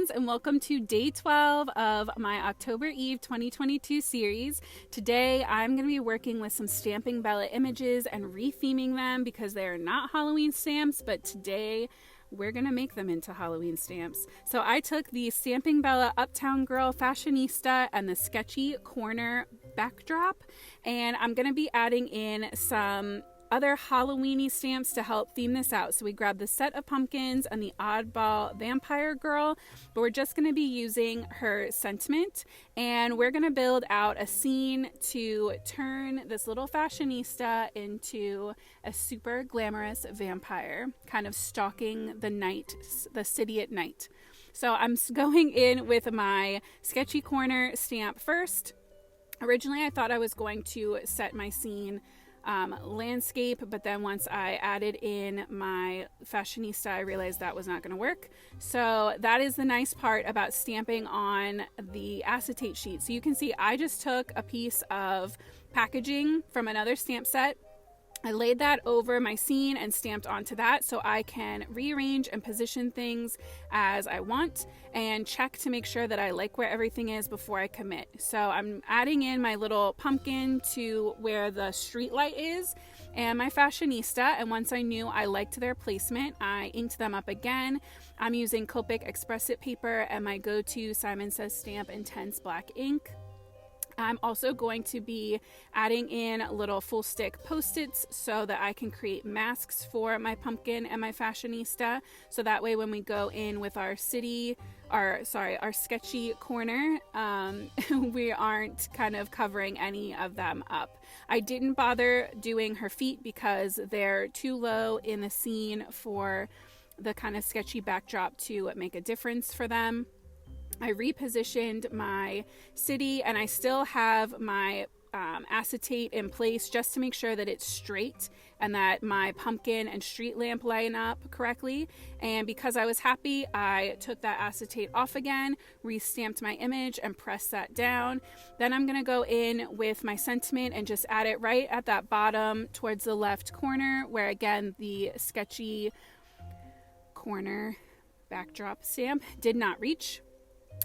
friends, and welcome to day 12 of my October Eve 2022 series. Today I'm going to be working with some Stamping Bella images and retheming them because they are not Halloween stamps, but today we're going to make them into Halloween stamps. So I took the Stamping Bella Uptown Girl Fashionista and the Sketchy Corner backdrop, and I'm going to be adding in some other Halloween-y stamps to help theme this out. So we grabbed the set of pumpkins and the Oddball Vampire Girl, but we're just going to be using her sentiment, and we're going to build out a scene to turn this little fashionista into a super glamorous vampire, kind of stalking the city at night. So I'm going in with my Sketchy Corner stamp first. Originally, I thought I was going to set my scene landscape, but then once I added in my fashionista, I realized that was not going to work. So that is the nice part about stamping on the acetate sheet. So you can see I just took a piece of packaging from another stamp set. I laid that over my scene and stamped onto that so I can rearrange and position things as I want and check to make sure that I like where everything is before I commit. So I'm adding in my little pumpkin to where the street light is and my fashionista, and once I knew I liked their placement, I inked them up again. I'm using Copic Express It paper and my go-to Simon Says Stamp Intense Black ink. I'm also going to be adding in little full stick post-its so that I can create masks for my pumpkin and my fashionista. So that way when we go in with our sketchy corner, we aren't kind of covering any of them up. I didn't bother doing her feet because they're too low in the scene for the kind of sketchy backdrop to make a difference for them. I repositioned my city, and I still have my acetate in place just to make sure that it's straight and that my pumpkin and street lamp line up correctly. And because I was happy, I took that acetate off again, re-stamped my image and pressed that down. Then I'm going to go in with my sentiment and just add it right at that bottom towards the left corner where, again, the Sketchy Corner backdrop stamp did not reach.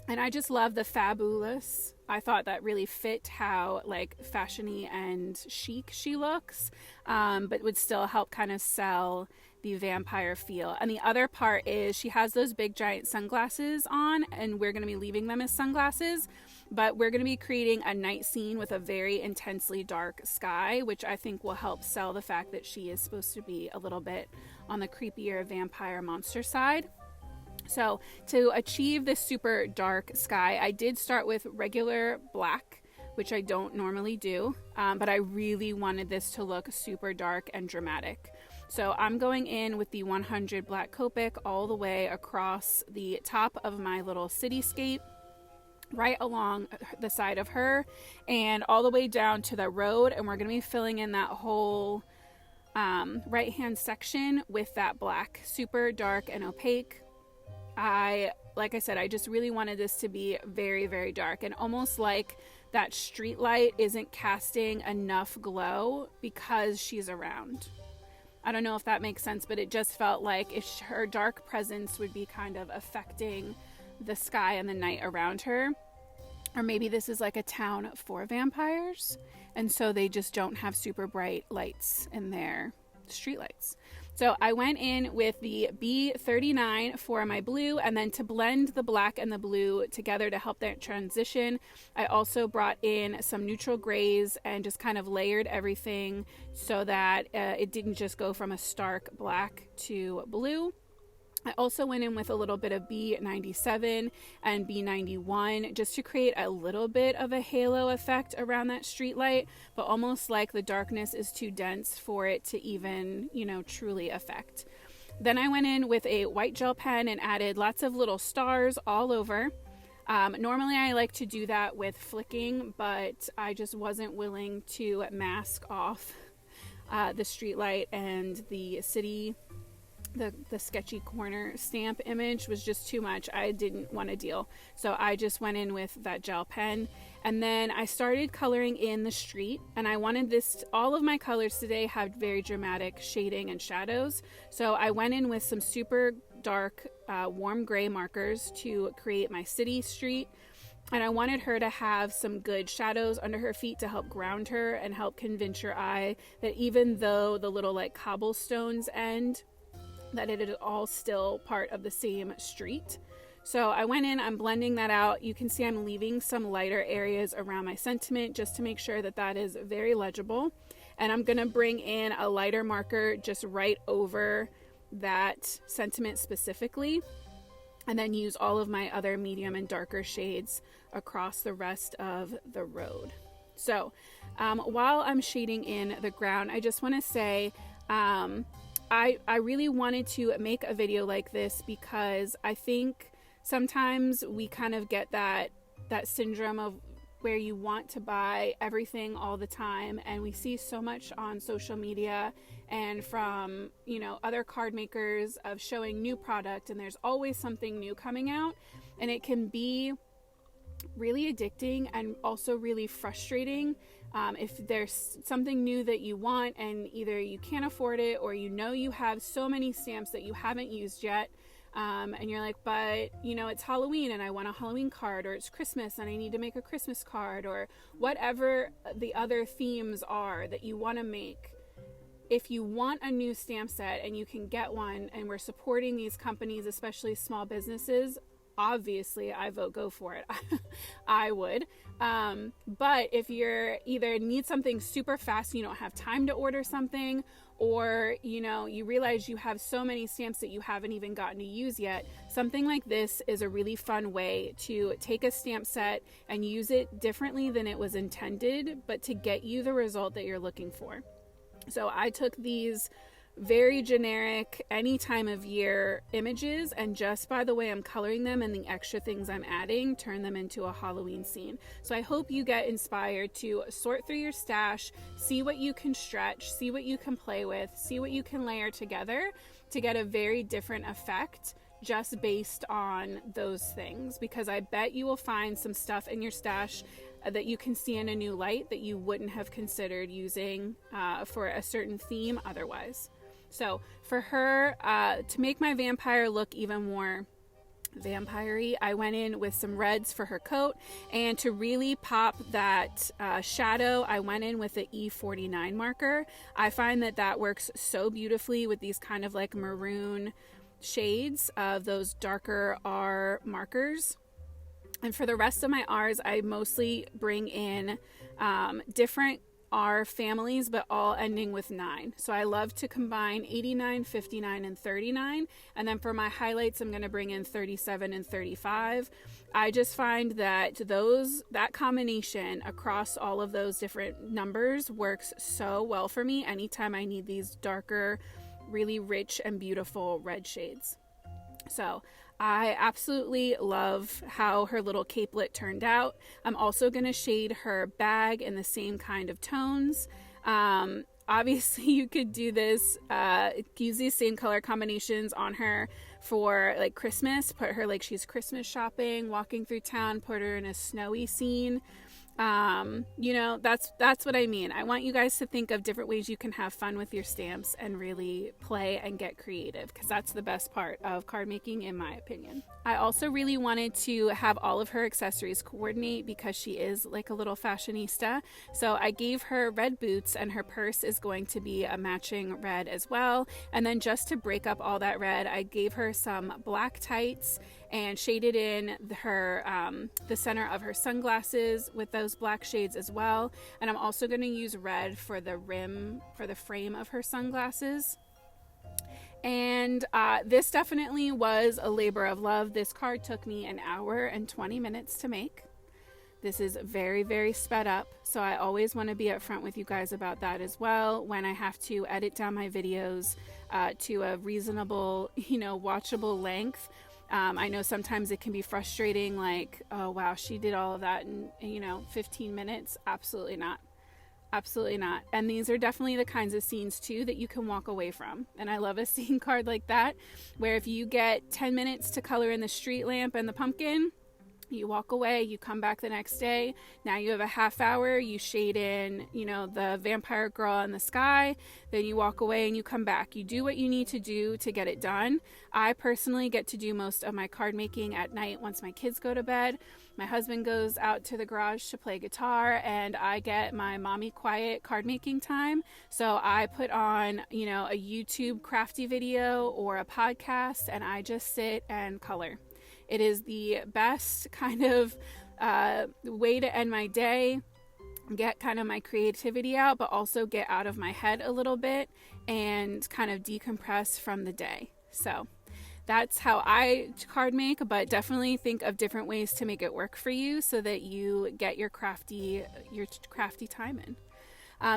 And I just love the fabulous. I thought that really fit how like fashiony and chic she looks, but would still help kind of sell the vampire feel. And the other part is she has those big giant sunglasses on, and we're going to be leaving them as sunglasses, but we're going to be creating a night scene with a very intensely dark sky, which I think will help sell the fact that she is supposed to be a little bit on the creepier vampire monster side. So to achieve this super dark sky, I did start with regular black, which I don't normally do, but I really wanted this to look super dark and dramatic. So I'm going in with the 100 black Copic all the way across the top of my little cityscape, right along the side of her, and all the way down to the road, and we're going to be filling in that whole right hand section with that black, super dark and opaque. Like I said, I just really wanted this to be very, very dark, and almost like that street light isn't casting enough glow because she's around. I don't know if that makes sense, but it just felt like if her dark presence would be kind of affecting the sky and the night around her. Or maybe this is like a town for vampires, and so they just don't have super bright lights in their street lights. So I went in with the B39 for my blue, and then to blend the black and the blue together to help that transition, I also brought in some neutral grays and just kind of layered everything so that it didn't just go from a stark black to blue. I also went in with a little bit of B97 and B91 just to create a little bit of a halo effect around that street light, but almost like the darkness is too dense for it to even, truly affect. Then I went in with a white gel pen and added lots of little stars all over. Normally I like to do that with flicking, but I just wasn't willing to mask off the street light and the city. The Sketchy Corner stamp image was just too much. I didn't want to deal. So I just went in with that gel pen. And then I started coloring in the street. And I wanted all of my colors today have very dramatic shading and shadows. So I went in with some super dark warm gray markers to create my city street. And I wanted her to have some good shadows under her feet to help ground her and help convince your eye that even though the little like cobblestones end, that it is all still part of the same street. So I went in, I'm blending that out. You can see I'm leaving some lighter areas around my sentiment just to make sure that that is very legible. And I'm going to bring in a lighter marker just right over that sentiment specifically, and then use all of my other medium and darker shades across the rest of the road. So while I'm shading in the ground, I just want to say I really wanted to make a video like this because I think sometimes we kind of get that syndrome of where you want to buy everything all the time, and we see so much on social media and from, you know, other card makers of showing new product, and there's always something new coming out, and it can be really addicting and also really frustrating if there's something new that you want and either you can't afford it or you know you have so many stamps that you haven't used yet. And you're like, but you know, it's Halloween and I want a Halloween card, or it's Christmas and I need to make a Christmas card, or whatever the other themes are that you want to make. If you want a new stamp set and you can get one, and we're supporting these companies, especially small businesses, obviously I vote go for it. I would. But if you're either need something super fast and you don't have time to order something, or you know, you realize you have so many stamps that you haven't even gotten to use yet, something like this is a really fun way to take a stamp set and use it differently than it was intended, but to get you the result that you're looking for. So I took these very generic any time of year images, and just by the way I'm coloring them and the extra things I'm adding, turn them into a Halloween scene. So I hope you get inspired to sort through your stash, see what you can stretch, see what you can play with, see what you can layer together to get a very different effect just based on those things, because I bet you will find some stuff in your stash that you can see in a new light that you wouldn't have considered using for a certain theme otherwise. So for her, to make my vampire look even more vampire-y, I went in with some reds for her coat, and to really pop that shadow, I went in with the E49 marker. I find that that works so beautifully with these kind of like maroon shades of those darker R markers. And for the rest of my R's, I mostly bring in different R families, but all ending with 9. So I love to combine 89, 59, and 39. And then for my highlights, I'm going to bring in 37 and 35. I just find that that combination across all of those different numbers works so well for me anytime I need these darker, really rich and beautiful red shades. So I absolutely love how her little capelet turned out. I'm also going to shade her bag in the same kind of tones. Obviously, you could do this, use these same color combinations on her for like Christmas. Put her like she's Christmas shopping, walking through town, put her in a snowy scene. You know, that's what I mean. I want you guys to think of different ways you can have fun with your stamps and really play and get creative, because that's the best part of card making, in my opinion. I also really wanted to have all of her accessories coordinate because she is like a little fashionista. So I gave her red boots, and her purse is going to be a matching red as well. And then just to break up all that red, I gave her some black tights and shaded in her the center of her sunglasses with those black shades as well. And I'm also going to use red for the rim, for the frame of her sunglasses. And this definitely was a labor of love. This card took me an hour and 20 minutes to make. This is very, very sped up, so I always want to be upfront with you guys about that as well when I have to edit down my videos to a reasonable, watchable length. I know sometimes it can be frustrating, like, oh wow, she did all of that in 15 minutes. Absolutely not. Absolutely not. And these are definitely the kinds of scenes too that you can walk away from. And I love a scene card like that, where if you get 10 minutes to color in the street lamp and the pumpkin, You walk away, you come back the next day. Now you have a half hour, you shade in, the vampire girl in the sky. Then you walk away and you come back. You do what you need to do to get it done. I personally get to do most of my card making at night once my kids go to bed. My husband goes out to the garage to play guitar, and I get my mommy quiet card making time. So I put on, a YouTube crafty video or a podcast, and I just sit and color. It is the best kind of way to end my day, get kind of my creativity out, but also get out of my head a little bit and kind of decompress from the day. So that's how I card make, but definitely think of different ways to make it work for you so that you get your crafty time in.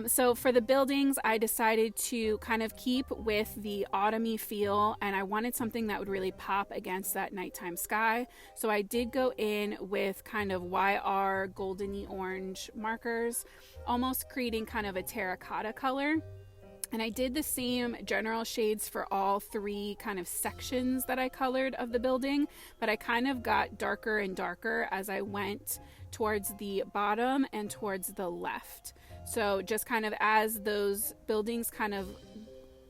So for the buildings, I decided to kind of keep with the autumny feel, and I wanted something that would really pop against that nighttime sky. So I did go in with kind of YR goldeny orange markers, almost creating kind of a terracotta color. And I did the same general shades for all three kind of sections that I colored of the building, but I kind of got darker and darker as I went towards the bottom and towards the left. So just kind of as those buildings kind of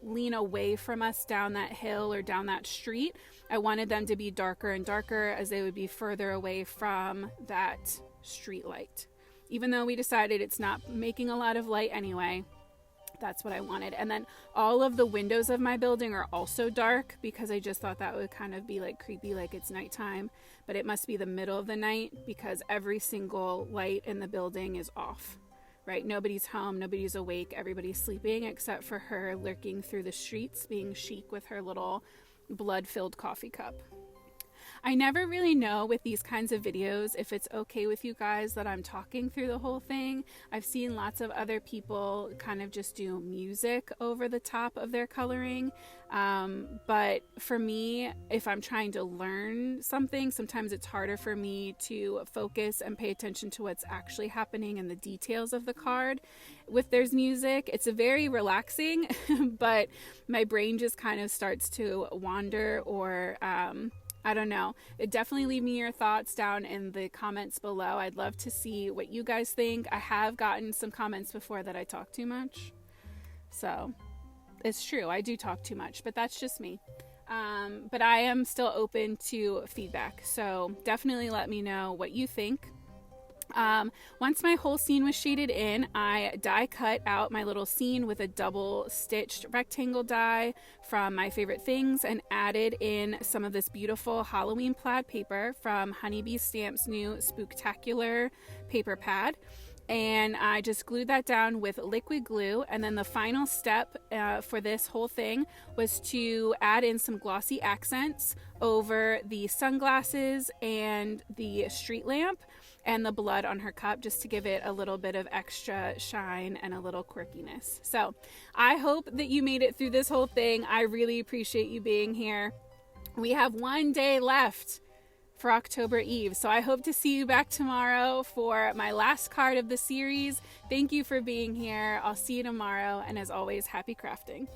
lean away from us down that hill or down that street, I wanted them to be darker and darker as they would be further away from that street light. Even though we decided it's not making a lot of light anyway, that's what I wanted. And then all of the windows of my building are also dark because I just thought that would kind of be like creepy, like it's nighttime, but it must be the middle of the night because every single light in the building is off. Right? Nobody's home, nobody's awake, everybody's sleeping except for her lurking through the streets, being chic with her little blood-filled coffee cup. I never really know with these kinds of videos if it's okay with you guys that I'm talking through the whole thing. I've seen lots of other people kind of just do music over the top of their coloring. But for me, if I'm trying to learn something, sometimes it's harder for me to focus and pay attention to what's actually happening in the details of the card. If there's music, it's a very relaxing, but my brain just kind of starts to wander or I don't know. Definitely leave me your thoughts down in the comments below. I'd love to see what you guys think. I have gotten some comments before that I talk too much. So it's true. I do talk too much, but that's just me. But I am still open to feedback. So definitely let me know what you think. Once my whole scene was shaded in, I die cut out my little scene with a double stitched rectangle die from My Favorite Things and added in some of this beautiful Halloween plaid paper from Honeybee Stamp's new Spooktacular paper pad. And I just glued that down with liquid glue. And then the final step for this whole thing was to add in some glossy accents over the sunglasses and the street lamp and the blood on her cup, just to give it a little bit of extra shine and a little quirkiness. So I hope that you made it through this whole thing. I really appreciate you being here. We have one day left for October Eve, so I hope to see you back tomorrow for my last card of the series. Thank you for being here. I'll see you tomorrow, and as always, happy crafting.